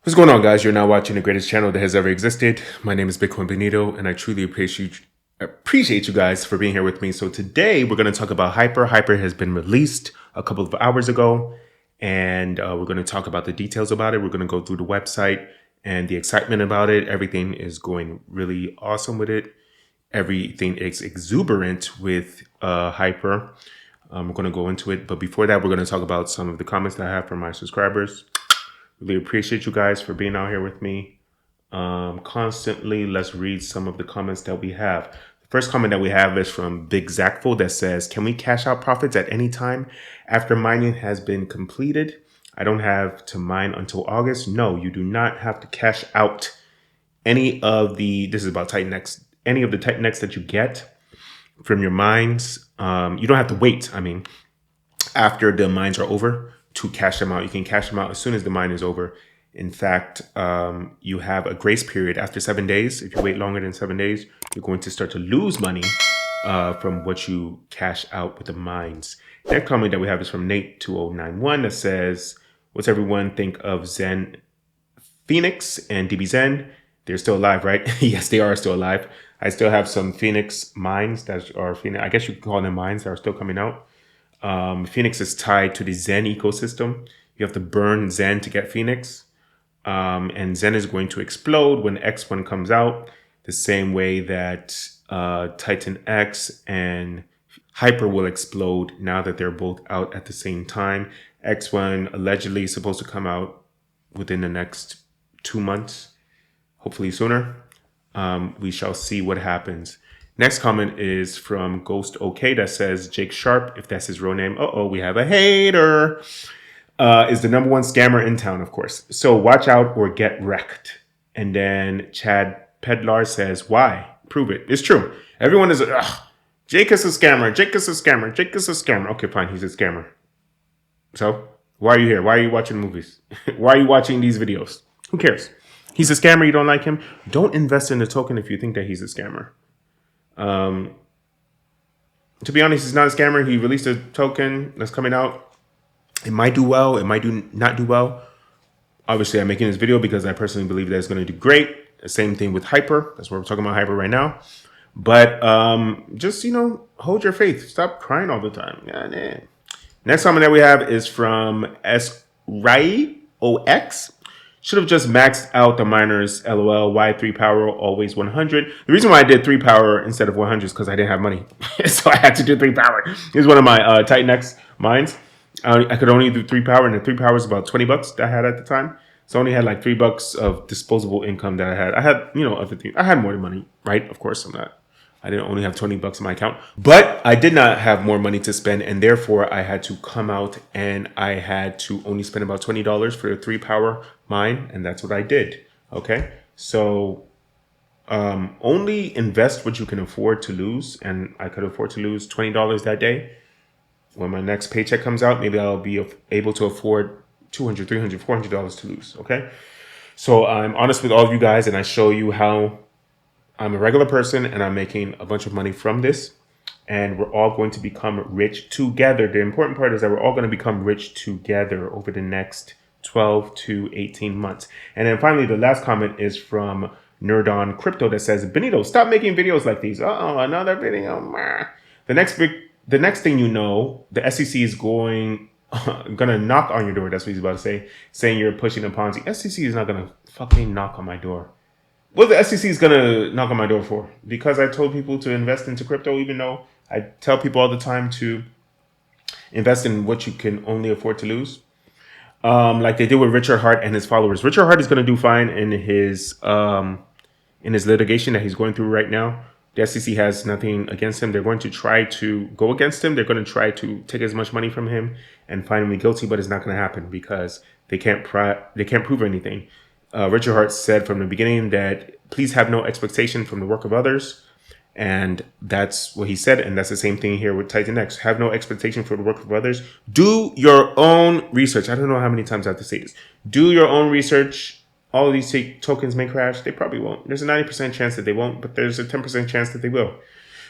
What's going on, guys? You're now watching the greatest channel that has ever existed. My name is 𝘰𝘰𝘯𝘰𝘰, and I truly appreciate you guys for being here with me. So today we're going to talk about Hyper. Hyper has been released a couple of hours ago, and we're going to talk about the details about it. We're going to go through the website and the excitement about it. Everything is going really awesome with it. Everything is exuberant with Hyper. We're going to go into it, but before that, we're going to talk about some of the comments that I have from my subscribers. Really appreciate you guys for being out here with me constantly. Let's read some of the comments that we have. The first comment that we have is from Big Zacful that says, can we cash out profits at any time after mining has been completed? I don't have to mine until August. No, you do not have to cash out any of the, this is about TitanX, any of the TitanX that you get from your mines. You don't have to wait, after the mines are over to cash them out. You can cash them out as soon as the mine is over. In fact, you have a grace period after 7 days. If you wait longer than 7 days, you're going to start to lose money from what you cash out with the mines. Next comment that we have is from Nate2091 that says, what's everyone think of Xen Phoenix and 𝘰𝘰𝘯𝘦? They're still alive, right? Yes, they are still alive. I still have some Phoenix mines that are, I guess you could call them mines that are still coming out. Phoenix is tied to the Xen ecosystem. You have to burn Xen to get Phoenix. And Xen is going to explode when X1 comes out, the same way that TitanX and Hyper will explode now that they're both out at the same time. X1 allegedly is supposed to come out within the next 2 months, hopefully sooner. We shall see what happens. Next comment is from Ghost OK that says Jake Sharpe, if that's his real name. We have a hater. Is the #1 scammer in town, of course. So watch out or get wrecked. And then Chad Pedlar says, why? Prove it. It's true. Everyone is, Jake is a scammer. Jake is a scammer. Jake is a scammer. Okay, fine. He's a scammer. So why are you here? Why are you watching movies? Why are you watching these videos? Who cares? He's a scammer. You don't like him. Don't invest in the token if you think that he's a scammer. To be honest, he's not a scammer. He released a token that's coming out. It might do well. It might not do well. Obviously, I'm making this video because I personally believe that it's going to do great. The same thing with Hyper. That's what we're talking about, Hyper right now. But just, hold your faith. Stop crying all the time. Yeah. Next comment that we have is from 𝘰𝘰𝘯𝘦. Should have just maxed out the miners, LOL. Why 3 power, always 100? The reason why I did 3 power instead of 100 is because I didn't have money. So I had to do 3 power. Here's one of my TitanX mines. I could only do 3 power, and the 3 power is about 20 bucks that I had at the time. So I only had like $3 of disposable income that I had. I had, other things. I had more money, right? Of course, I didn't only have 20 bucks in my account, but I did not have more money to spend, and therefore I had to come out and I had to only spend about $20 for a 3 power mine, and that's what I did. Okay, so only invest what you can afford to lose, and I could afford to lose $20 that day. When my next paycheck comes out, maybe I'll be able to afford $200, $300, $400 to lose. Okay, so I'm honest with all of you guys, and I show you how I'm a regular person and I'm making a bunch of money from this, and we're all going to become rich together. The important part is that we're all going to become rich together over the next 12 to 18 months. And then finally, the last comment is from Xen Crypto that says, Benito, stop making videos like these. Another video. The next thing you know, the SEC is gonna knock on your door. That's what he's about to say, saying you're pushing a Ponzi. SEC is not gonna fucking knock on my door. What the SEC is going to knock on my door for? Because I told people to invest into crypto, even though I tell people all the time to invest in what you can only afford to lose. Like they did with Richard Hart and his followers. Richard Hart is going to do fine in his litigation that he's going through right now. The SEC has nothing against him. They're going to try to go against him. They're going to try to take as much money from him and find him guilty, but it's not going to happen because they can't prove anything. Richard Hart said from the beginning that please have no expectation from the work of others. And that's what he said. And that's the same thing here with TitanX. Have no expectation for the work of others. Do your own research. I don't know how many times I have to say this. Do your own research. All of these tokens may crash. They probably won't. There's a 90% chance that they won't, but there's a 10% chance that they will.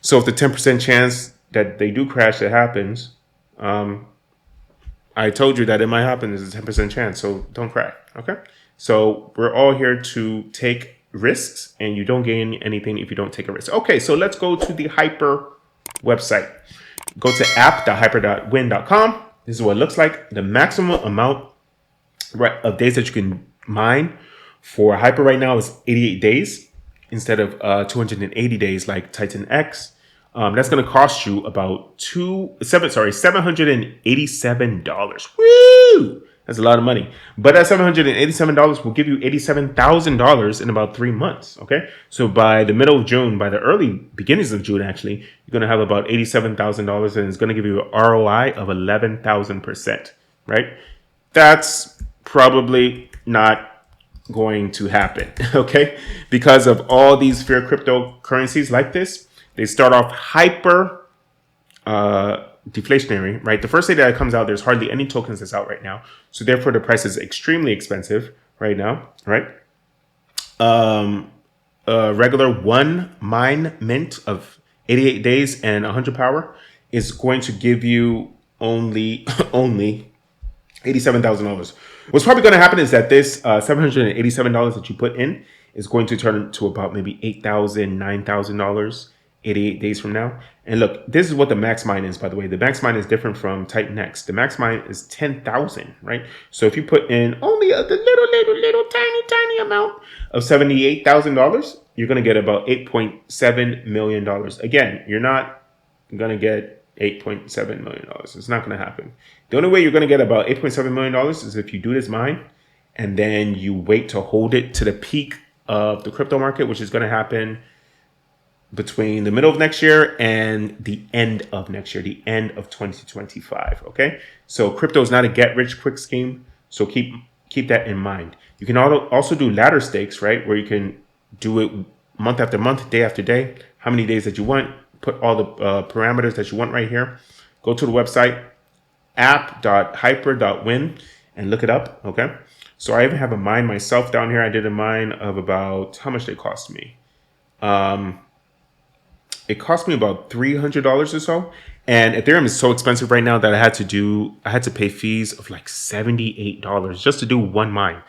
So if the 10% chance that they do crash that happens, I told you that it might happen. There's a 10% chance. So don't cry. Okay. So we're all here to take risks, and you don't gain anything if you don't take a risk. Okay, so let's go to the Hyper website. Go to app.hyper.win.com. This is what it looks like. The maximum amount of days that you can mine for Hyper right now is 88 days instead of 280 days like TitanX. That's going to cost you about $787. Woo! That's a lot of money. But that $787 will give you $87,000 in about 3 months. Okay. So by the middle of June, by the early beginnings of June, actually, you're going to have about $87,000, and it's going to give you an ROI of 11,000%. Right. That's probably not going to happen. Okay. Because of all these fear cryptocurrencies like this, they start off hyper deflationary, right? The first day that it comes out, there's hardly any tokens that's out right now. So therefore the price is extremely expensive right now, right? Regular one mine mint of 88 days and 100 power is going to give you only $87,000. What's probably going to happen is that this $787 that you put in is going to turn into about maybe $8,000, $9,000 88 days from now. And look, this is what the max mine is, by the way. The max mine is different from TitanX. The max mine is 10,000, right? So if you put in only a little tiny amount of $78,000, you're going to get about $8.7 million. Again, you're not going to get $8.7 million. It's not going to happen. The only way you're going to get about $8.7 million is if you do this mine and then you wait to hold it to the peak of the crypto market, which is going to happen between the middle of next year and the end of next year, the end of 2025. Okay, so crypto is not a get rich quick scheme, so keep that in mind. You can also do ladder stakes, right, where you can do it month after month, day after day, how many days that you want. Put all the parameters that you want right here. Go to the website app.hyper.win and look it up. Okay, so I even have a mine myself down here. I did a mine of about, how much they cost me. It cost me about $300 or so. And Ethereum is so expensive right now that I had to pay fees of like $78 just to do one mine.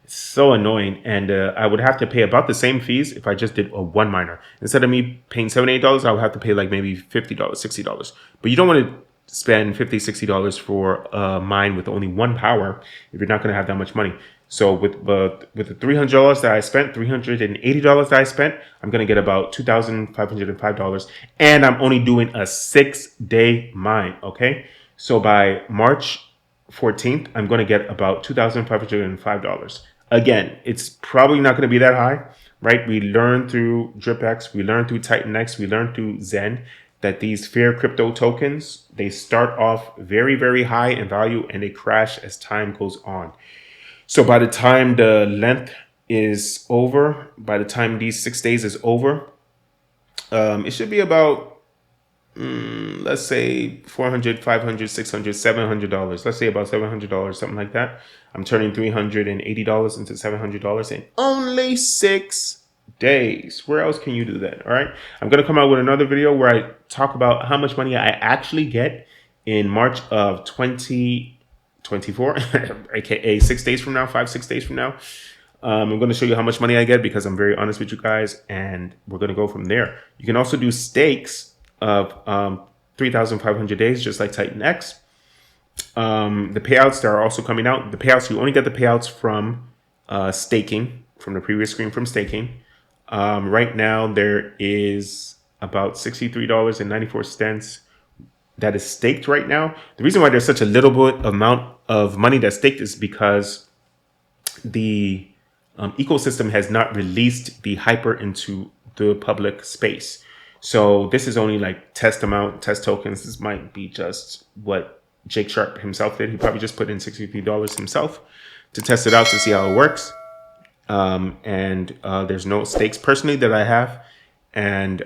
It's so annoying. And I would have to pay about the same fees if I just did a one miner. Instead of me paying $78, I would have to pay like maybe $50, $60. But you don't want to spend $50, $60 for a mine with only one power if you're not going to have that much money. So with the $300 that I spent, $380 that I spent, I'm going to get about $2,505. And I'm only doing a 6-day mine. Okay. So by March 14th, I'm going to get about $2,505. Again, it's probably not going to be that high, right? We learned through DripX, we learned through TitanX, we learned through Xen that these fair crypto tokens, they start off very, very high in value and they crash as time goes on. So by the time the length is over, by the time these 6 days is over, it should be about, let's say $400, $500, $600, $700. Let's say about $700, something like that. I'm turning $380 into $700 in only 6 days. Where else can you do that? All right. I'm going to come out with another video where I talk about how much money I actually get in March of 2024, aka 6 days from now, 5-6 days from now. I'm going to show you how much money I get because I'm very honest with you guys, and we're going to go from there. You can also do stakes of 3,500 days, just like TitanX. The payouts that are also coming out, the payouts, you only get the payouts from staking, from the previous screen from staking. Right now, there is about $63.94 that is staked right now. The reason why there's such a little bit amount of money that's staked is because the ecosystem has not released the Hyper into the public space. So this is only like test amount, test tokens. This might be just what Jake Sharpe himself did. He probably just put in $63 himself to test it out to see how it works. There's no stakes personally that I have. And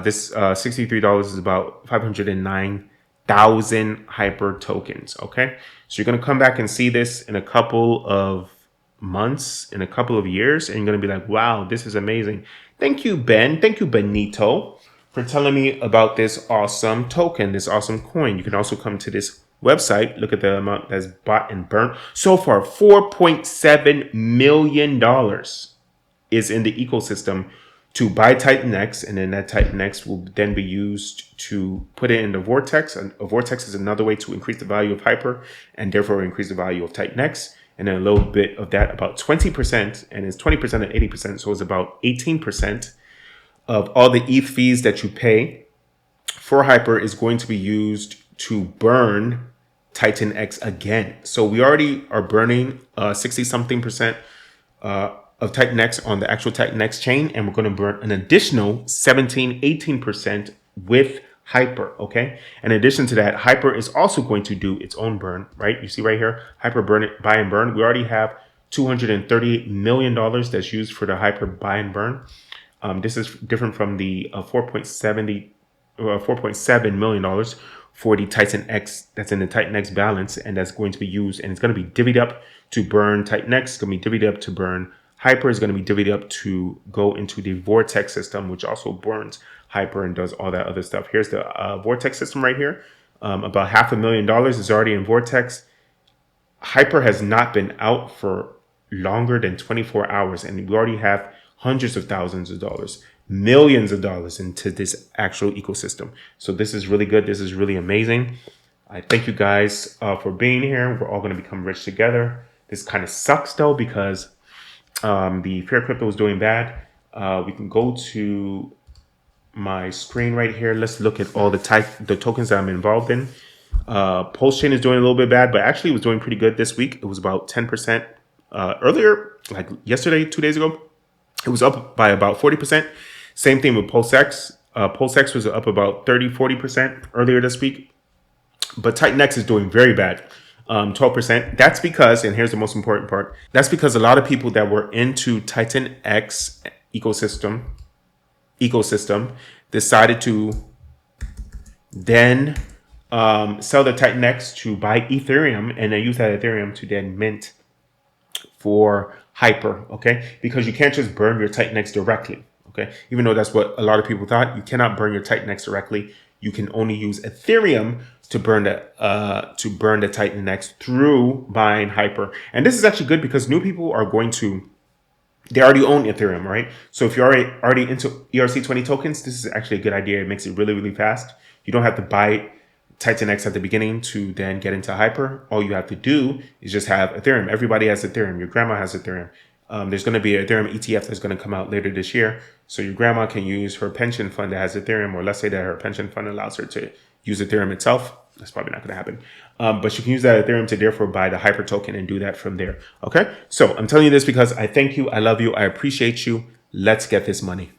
this $63 is about 509,000 Hyper tokens. Okay. So you're going to come back and see this in a couple of months, in a couple of years, and you're going to be like, wow, this is amazing. Thank you, Ben. Thank you, Benito, for telling me about this awesome token, this awesome coin. You can also come to this website, look at the amount that's bought and burnt. So far, $4.7 million is in the ecosystem to buy TitanX, and then that TitanX will then be used to put it in the Vortex. And a Vortex is another way to increase the value of Hyper and therefore increase the value of TitanX. And then a little bit of that, about 20%, and it's 20% and 80%, so it's about 18% of all the ETH fees that you pay for Hyper is going to be used to burn TitanX again. So we already are burning 60-something% of TitanX on the actual TitanX chain, and we're going to burn an additional 18% with Hyper, okay? In addition to that, Hyper is also going to do its own burn, right? You see right here, Hyper burn it, buy and burn. We already have $238 million that's used for the Hyper buy and burn. This is different from the $4.7 million for the TitanX that's in the TitanX balance, and that's going to be used, and it's going to be divvied up to burn TitanX. It's going to be divvied up to burn Hyper. Is going to be divvied up to go into the Vortex system, which also burns Hyper and does all that other stuff. Here's the Vortex system right here. About $500,000 is already in Vortex. Hyper has not been out for longer than 24 hours, and we already have hundreds of thousands of dollars, millions of dollars into this actual ecosystem. So this is really good. This is really amazing. I thank you guys for being here. We're all going to become rich together. This kind of sucks though, because the Fair Crypto is doing bad. We can go to my screen right here. Let's look at all the tokens that I'm involved in. Pulsechain is doing a little bit bad, but actually it was doing pretty good this week. It was about 10%. Earlier, like yesterday, 2 days ago, it was up by about 40%. Same thing with PulseX. PulseX was up about 30-40% earlier this week. But TitanX is doing very bad. 12%. That's because, and here's the most important part, that's because a lot of people that were into TitanX ecosystem decided to then sell the TitanX to buy Ethereum, and then use that Ethereum to then mint for Hyper, okay? Because you can't just burn your TitanX directly, okay? Even though that's what a lot of people thought, you cannot burn your TitanX directly. You can only use Ethereum to burn the TitanX through buying Hyper. And this is actually good because new people are going to, they already own Ethereum, right? So if you're already into ERC20 tokens, this is actually a good idea. It makes it really, really fast. You don't have to buy TitanX at the beginning to then get into Hyper. All you have to do is just have Ethereum. Everybody has Ethereum. Your grandma has Ethereum. There's going to be an Ethereum ETF that's going to come out later this year. So your grandma can use her pension fund that has Ethereum, or let's say that her pension fund allows her to use Ethereum itself. That's probably not going to happen. But you can use that Ethereum to therefore buy the Hyper token and do that from there. Okay. So I'm telling you this because I thank you. I love you. I appreciate you. Let's get this money.